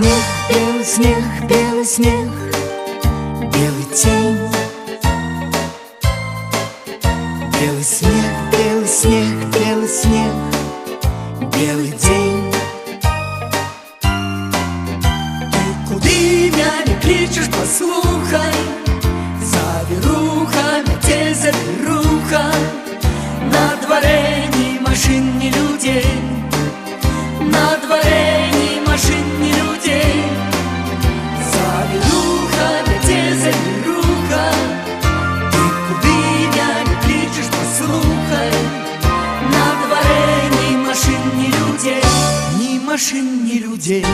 белый снег, белый снег, белый тень. Белый снег, белый снег, белый снег, белый день. Ты куды меня не кличешь, послухай, завируха, метель, завируха. На дворе ни машин, ни людей, на дворе ни машин, ни людей. Завируха, метель, завируха. Ты куды меня не кличешь, послухай, на дворе ни машин, ни людей, ни машин, ни людей.